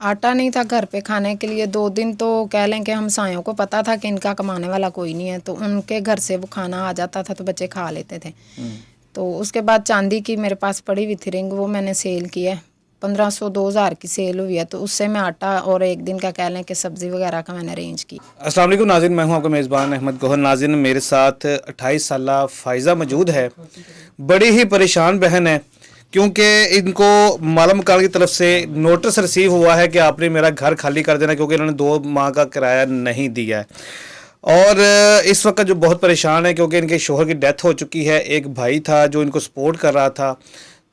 आटा नहीं था घर पे खाने के लिए 2 दिन, तो कह लें कि हमसायों को पता था कि इनका कमाने वाला कोई नहीं है, तो उनके घर से वो खाना आ जाता था तो बच्चे खा लेते थे। तो उसके बाद चांदी की मेरे पास पड़ी हुई थी रिंग, वो मैंने सेल किया। 1500-2000 की सेल हुई है, तो उससे मैं आटा और एक दिन का कह लें कि सब्ज़ी वगैरह का मैंने अरेंज की। अस्सलाम वालेकुम नाज़रीन, मैं हूं आपका मेज़बान अहमद गौहर। नाज़रीन, मेरे साथ 28 साला फ़ायज़ा मौजूद है। बड़ी ही परेशान बहन है क्योंकि इनको माला मकान की तरफ से नोटिस रिसीव हुआ है कि आपने मेरा घर खाली कर देना, क्योंकि इन्होंने 2 माह का किराया नहीं दिया है। और इस वक्त जो बहुत परेशान है क्योंकि इनके शोहर की डेथ हो चुकी है। एक भाई था जो इनको सपोर्ट कर रहा था,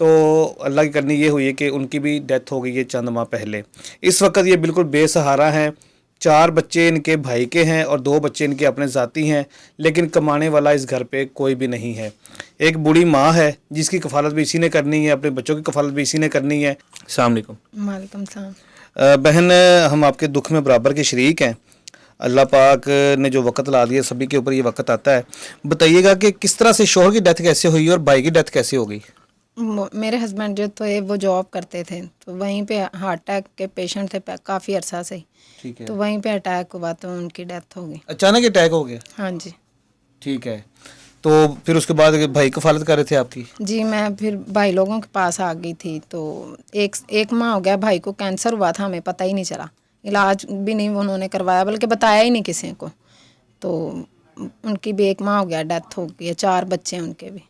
तो अल्लाह की करनी ये हुई है कि उनकी भी डेथ हो गई है चंद माह पहले। इस वक्त ये बिल्कुल बेसहारा हैं। 4 बच्चे इनके भाई के हैं और 2 बच्चे इनके अपने ज़ाती हैं, लेकिन कमाने वाला इस घर पे कोई भी नहीं है। एक बूढ़ी माँ है जिसकी कफ़ालत भी इसी ने करनी है, अपने बच्चों की कफ़ालत भी इसी ने करनी है। अस्सलाम वालेकुम। वालेकुम सलाम। बहन, हम आपके दुख में बराबर के शरीक हैं। अल्लाह पाक ने जो वक़्त ला दिया, सभी के ऊपर ये वक़्त आता है। बताइएगा कि किस तरह से शोहर की डेथ कैसे हुई और भाई की डेथ कैसे हो गई? मेरे हस्बैंड जो थे वो जॉब करते थे, तो वहीं पे हार्ट अटैक के पेशेंट थे काफ़ी अरसा से। ठीक है। तो वहीं पे अटैक हुआ तो उनकी डेथ हो गई। अचानक अटैक हो गया? हाँ जी। ठीक है। तो फिर उसके बाद भाई कफ़ालत कर रहे थे आपकी? जी, मैं फिर भाई लोगों के पास आ गई थी। तो एक माह हो गया भाई को कैंसर हुआ था, हमें पता ही नहीं चला। इलाज भी नहीं उन्होंने करवाया, बल्कि बताया ही नहीं किसी को। तो उनकी भी 1 माह हो गया, डेथ हो गई है। 4 बच्चे हैं उनके भी।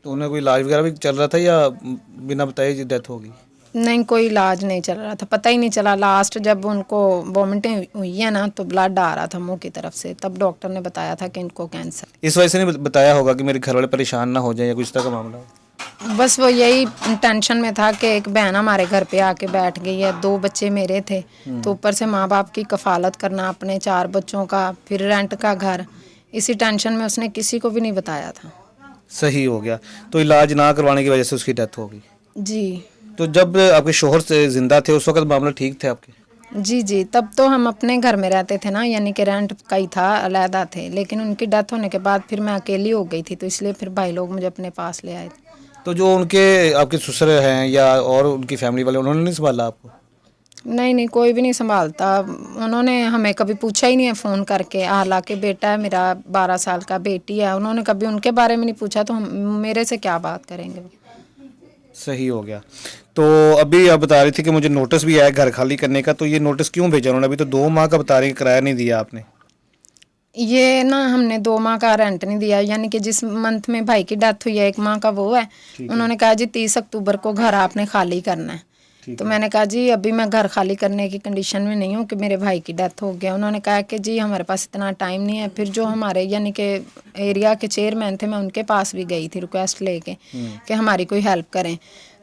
तो उन्हें कोई इलाज वगैरह भी चल रहा था या बिना बताए डेथ हो गई? नहीं, कोई इलाज नहीं चल रहा था, पता ही नहीं चला। लास्ट जब उनको वॉमिटिंग हुई है ना, तो ब्लड आ रहा था मुंह की तरफ से, तब डॉक्टर ने बताया था कि इनको कैंसर। इस वजह से नहीं बताया होगा कि मेरे घर वाले परेशान ना हो जाए या कुछ तरह का मामला हो? बस वो यही टेंशन में था कि एक बहन हमारे घर पे आके बैठ गई है, 2 बच्चे मेरे थे, तो ऊपर से माँ बाप की कफालत करना अपने 4 बच्चों का, फिर रेंट का घर, इसी टेंशन में उसने किसी को भी नहीं बताया था। सही हो गया। तो इलाज ना करवाने की वजह से उसकी डेथ हो गई। जी। तो जब आपके शोहर से ज़िंदा थे उस वक्त मामला ठीक थे आपके? जी जी, तब तो हम अपने घर में रहते थे ना, यानी कि रेंट का ही था, अलहदा थे। लेकिन उनकी डेथ होने के बाद फिर मैं अकेली हो गई थी, तो इसलिए फिर भाई लोग मुझे अपने पास ले आए थे। तो जो उनके आपके ससुर हैं या और उनकी फैमिली वाले, उन्होंने नहीं संभाला आपको? नहीं नहीं, कोई भी नहीं संभालता। उन्होंने हमें कभी पूछा ही नहीं है फ़ोन करके। हालांकि बेटा है मेरा, 12 साल का, बेटी है, उन्होंने कभी उनके बारे में नहीं पूछा, तो हम मेरे से क्या बात करेंगे वो। सही हो गया। तो अभी आप बता रही थी कि मुझे नोटिस भी आया घर खाली करने का, तो ये नोटिस क्यों भेजा उन्होंने? अभी तो 2 माह का बता रही, किराया नहीं दिया आपने। ये ना, हमने 2 माह का रेंट नहीं दिया, यानी कि जिस मंथ में भाई की डेथ हुई है 1 माह का वो है। उन्होंने कहा जी 30 अक्टूबर को घर आपने खाली करना है। तो मैंने कहा जी अभी मैं घर खाली करने की कंडीशन में नहीं हूँ कि मेरे भाई की डेथ हो गया। उन्होंने कहा कि जी हमारे पास इतना टाइम नहीं है। फिर जो हमारे यानी कि एरिया के चेयरमैन थे, मैं उनके पास भी गई थी रिक्वेस्ट लेके कि हमारी कोई हेल्प करें।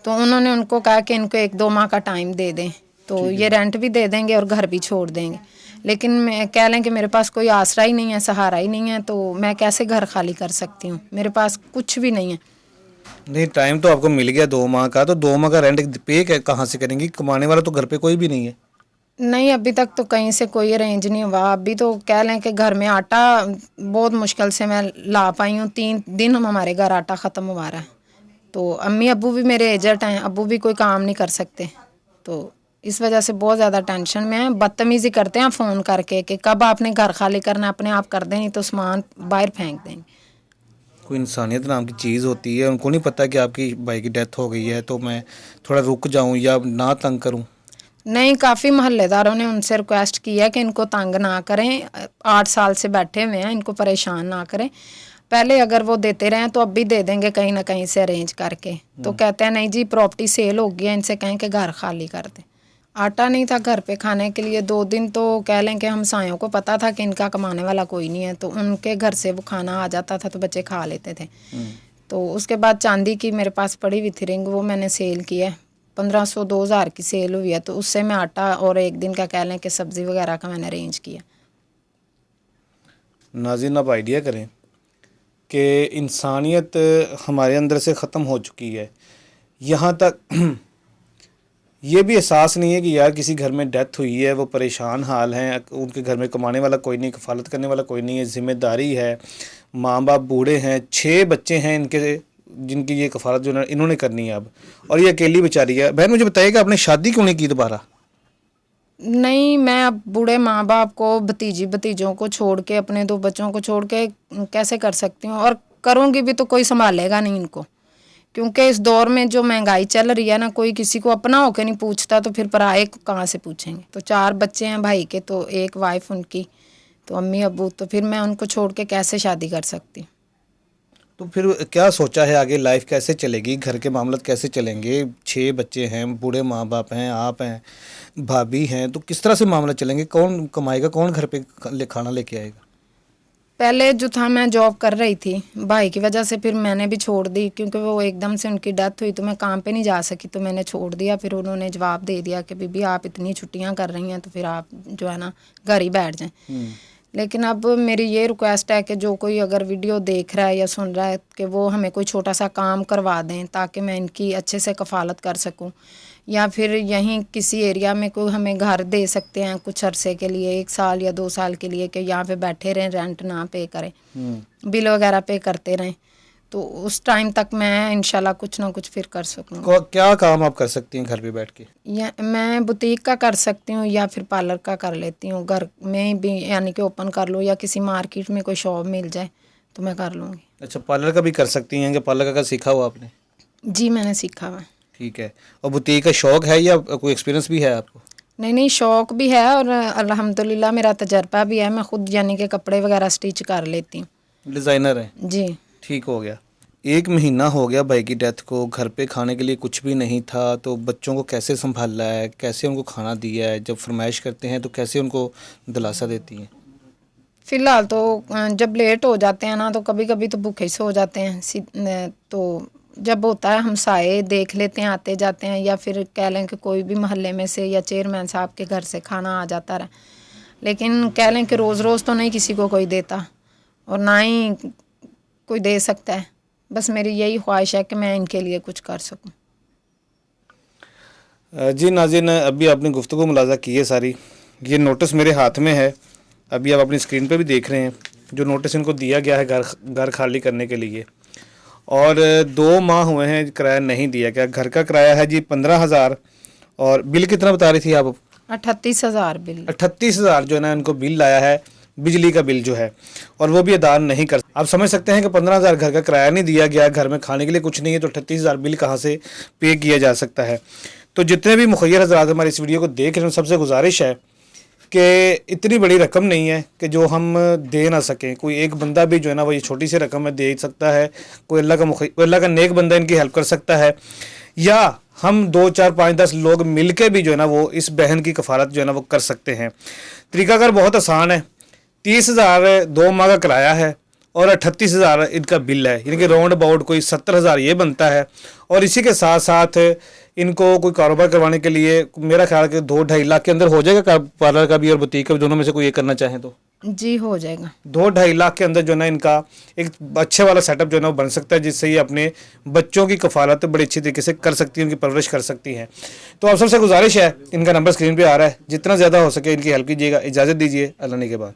तो उन्होंने उनको कहा कि इनको 1-2 माह का टाइम दे दें, तो ये रेंट भी दे देंगे और घर भी छोड़ देंगे। लेकिन मैं कह लें कि मेरे पास कोई आसरा ही नहीं है, सहारा ही नहीं है, तो मैं कैसे घर खाली कर सकती हूँ? मेरे पास कुछ भी नहीं है। नहीं, टाइम तो आपको मिल गया 2 माह का, तो 2 माह का रेंट पे कहाँ से करेंगी? कमाने वाला तो घर पे कोई भी नहीं है। नहीं, अभी तक तो कहीं से कोई अरेंज नहीं हुआ। अभी तो कह लें कि घर में आटा बहुत मुश्किल से मैं ला पाई हूँ। 3 दिन हमारे घर आटा ख़त्म हुआ रहा है। तो अम्मी अब्बू भी मेरे एजेड हैं, अब्बू भी कोई काम नहीं कर सकते। तो इस वजह से बहुत ज़्यादा टेंशन में है। बदतमीज़ी करते हैं फ़ोन करके कि कब आपने घर खाली करना, अपने आप कर दें, नहीं तो सामान बाहर फेंक देंगे। कोई इंसानियत नाम की चीज़ होती है, उनको नहीं पता कि आपकी भाई की डेथ हो गई है, तो मैं थोड़ा रुक जाऊं या ना तंग करूं? नहीं, काफ़ी मोहल्लेदारों ने उनसे रिक्वेस्ट की है कि इनको तंग ना करें। 8 साल से बैठे हुए हैं, इनको परेशान ना करें। पहले अगर वो देते रहें तो अब भी दे देंगे कहीं ना कहीं से अरेंज करके। तो कहते हैं नहीं जी प्रॉपर्टी सेल हो गई है, इनसे कहें कि घर खाली कर दें। आटा नहीं था घर पे खाने के लिए 2 दिन, तो कह लें कि हमसायों को पता था कि इनका कमाने वाला कोई नहीं है, तो उनके घर से वो खाना आ जाता था तो बच्चे खा लेते थे। तो उसके बाद चांदी की मेरे पास पड़ी हुई थी रिंग, वो मैंने सेल किया। 1500-2000 की सेल हुई है, तो उससे मैं आटा और एक दिन का कह लें कि सब्ज़ी वगैरह का मैंने अरेंज किया। नाज़रीन, आप आइडिया करें कि इंसानियत हमारे अंदर से ख़त्म हो चुकी है। यहाँ तक ये भी एहसास नहीं है कि यार किसी घर में डेथ हुई है, वो परेशान हाल हैं, उनके घर में कमाने वाला कोई नहीं, कफ़ालत करने वाला कोई नहीं है, ज़िम्मेदारी है, माँ बाप बूढ़े हैं, 6 बच्चे हैं इनके, जिनकी ये कफ़ालत जो इन्होंने करनी है अब, और ये अकेली बेचारी है। बहन, मुझे बताइएगा आपने शादी क्यों नहीं की दोबारा? नहीं, मैं अब बूढ़े माँ बाप को, भतीजी भतीजों को छोड़ के, अपने 2 बच्चों को छोड़ के कैसे कर सकती हूँ, और करूँगी भी तो कोई संभालेगा नहीं इनको, क्योंकि इस दौर में जो महंगाई चल रही है ना, कोई किसी को अपना होके नहीं पूछता, तो फिर पराए को कहाँ से पूछेंगे। तो 4 बच्चे हैं भाई के, तो एक वाइफ उनकी, तो अम्मी अब्बू, तो फिर मैं उनको छोड़ के कैसे शादी कर सकती हूँ। तो फिर क्या सोचा है आगे, लाइफ कैसे चलेगी, घर के मामले कैसे चलेंगे? 6 बच्चे हैं, बूढ़े माँ बाप हैं, आप हैं, भाभी हैं, तो किस तरह से मामला चलेंगे? कौन कमाएगा, कौन घर पे खाना लेके आएगा? पहले जो था, मैं जॉब कर रही थी, भाई की वजह से फिर मैंने भी छोड़ दी, क्योंकि वो एकदम से उनकी डेथ हुई तो मैं काम पे नहीं जा सकी, तो मैंने छोड़ दिया। फिर उन्होंने जवाब दे दिया कि बीबी आप इतनी छुट्टियां कर रही हैं, तो फिर आप जो है ना घर ही बैठ जाएं। लेकिन अब मेरी ये रिक्वेस्ट है कि जो कोई अगर वीडियो देख रहा है या सुन रहा है, कि वो हमें कोई छोटा सा काम करवा दें, ताकि मैं इनकी अच्छे से कफ़ालत कर सकूं, या फिर यहीं किसी एरिया में कोई हमें घर दे सकते हैं कुछ अरसे के लिए, 1 साल या 2 साल के लिए, कि यहाँ पे बैठे रहें, रेंट ना पे करें, बिल वगैरह पे करते रहें, तो उस टाइम तक मैं इंशाल्लाह कुछ ना कुछ फिर कर सकूँ। क्या काम आप कर सकती हैं घर पे बैठ के? या मैं बुटीक का कर सकती हूँ, या फिर पार्लर का कर लेती हूँ, घर में भी यानी कि ओपन कर लो, या किसी मार्केट में कोई शॉप मिल जाए तो मैं कर लूँगी। अच्छा, पार्लर का भी कर सकती हैं? कि पार्लर का सीखा हुआ आपने? जी, मैंने सीखा हुआ है। ठीक है। और बुटीक का शौक है या कोई एक्सपीरियंस भी है आपको? नहीं, शौक भी है, और अल्हम्दुलिल्लाह मेरा तजर्बा भी है, मैं खुद यानी कि कपड़े वगैरह स्टिच कर लेती हूँ। डिज़ाइनर है? जी। ठीक हो गया। 1 महीना हो गया भाई की डेथ को, घर पे खाने के लिए कुछ भी नहीं था, तो बच्चों को कैसे संभाला है, कैसे उनको खाना दिया है? जब फरमाइश करते हैं तो कैसे उनको दिलासा देती हैं? फ़िलहाल तो जब लेट हो जाते हैं ना, तो कभी कभी तो भूखे से हो जाते हैं, तो जब होता है हमसाए देख लेते हैं, आते जाते हैं, या फिर कह लें कि कोई भी मोहल्ले में से या चेयरमैन साहब के घर से खाना आ जाता रहा, लेकिन कह लें कि रोज़ रोज़ तो नहीं किसी को कोई देता, और ना ही कोई दे सकता है। बस मेरी यही ख्वाहिश है कि मैं इनके लिए कुछ कर सकूं। जी नाज़रीन, अभी आपने गुफ्तगू मुलाज़ा की है सारी। ये नोटिस मेरे हाथ में है, अभी आप अपनी स्क्रीन पे भी देख रहे हैं, जो नोटिस इनको दिया गया है घर खाली करने के लिए। और 2 माह हुए हैं किराया नहीं दिया गया। घर का किराया है जी 15,000, और बिल कितना बता रही थी आप? 38,000 बिल। 38,000 जो है ना इनको बिल लाया है, बिजली का बिल जो है, और वो भी अदा नहीं कर। आप समझ सकते हैं कि 15,000 घर का किराया नहीं दिया गया, घर में खाने के लिए कुछ नहीं है, तो 38,000 बिल कहाँ से पे किया जा सकता है? तो जितने भी मुखय्यर हज़रात हमारे इस वीडियो को देख रहे हैं, सबसे गुजारिश है कि इतनी बड़ी रकम नहीं है कि जो हम दे ना सकें। कोई एक बंदा भी जो है ना वो ये छोटी सी रकम है दे सकता है, कोई अल्लाह का नेक बंदा इनकी हेल्प कर सकता है, या हम 2, 4, 5, 10 लोग मिल के भी जो है ना वो इस बहन की कफ़ालत जो है ना वो कर सकते हैं। तरीकाकार बहुत आसान है। 30,000 2 माह का किराया है, और 38,000 इनका बिल है, यानी कि राउंड अबाउट कोई 70,000 ये बनता है। और इसी के साथ साथ इनको कोई कारोबार करवाने के लिए मेरा ख्याल कि 2-2.5 लाख के अंदर हो जाएगा, पार्लर का भी और बुटीक का भी, दोनों में से कोई एक करना चाहें तो। जी, हो जाएगा। 2-2.5 लाख के अंदर जो है ना इनका एक अच्छे वाला सेटअप जो है ना वो बन सकता है, जिससे ये अपने बच्चों की कफ़ालत बड़ी अच्छी तरीके से कर सकती है, उनकी परवरिश कर सकती हैं। तो आप सबसे गुजारिश है, इनका नंबर स्क्रीन पे आ रहा है, जितना ज़्यादा हो सके इनकी हेल्प कीजिएगा। इजाज़त दीजिए, अल्लाह ने के बाद।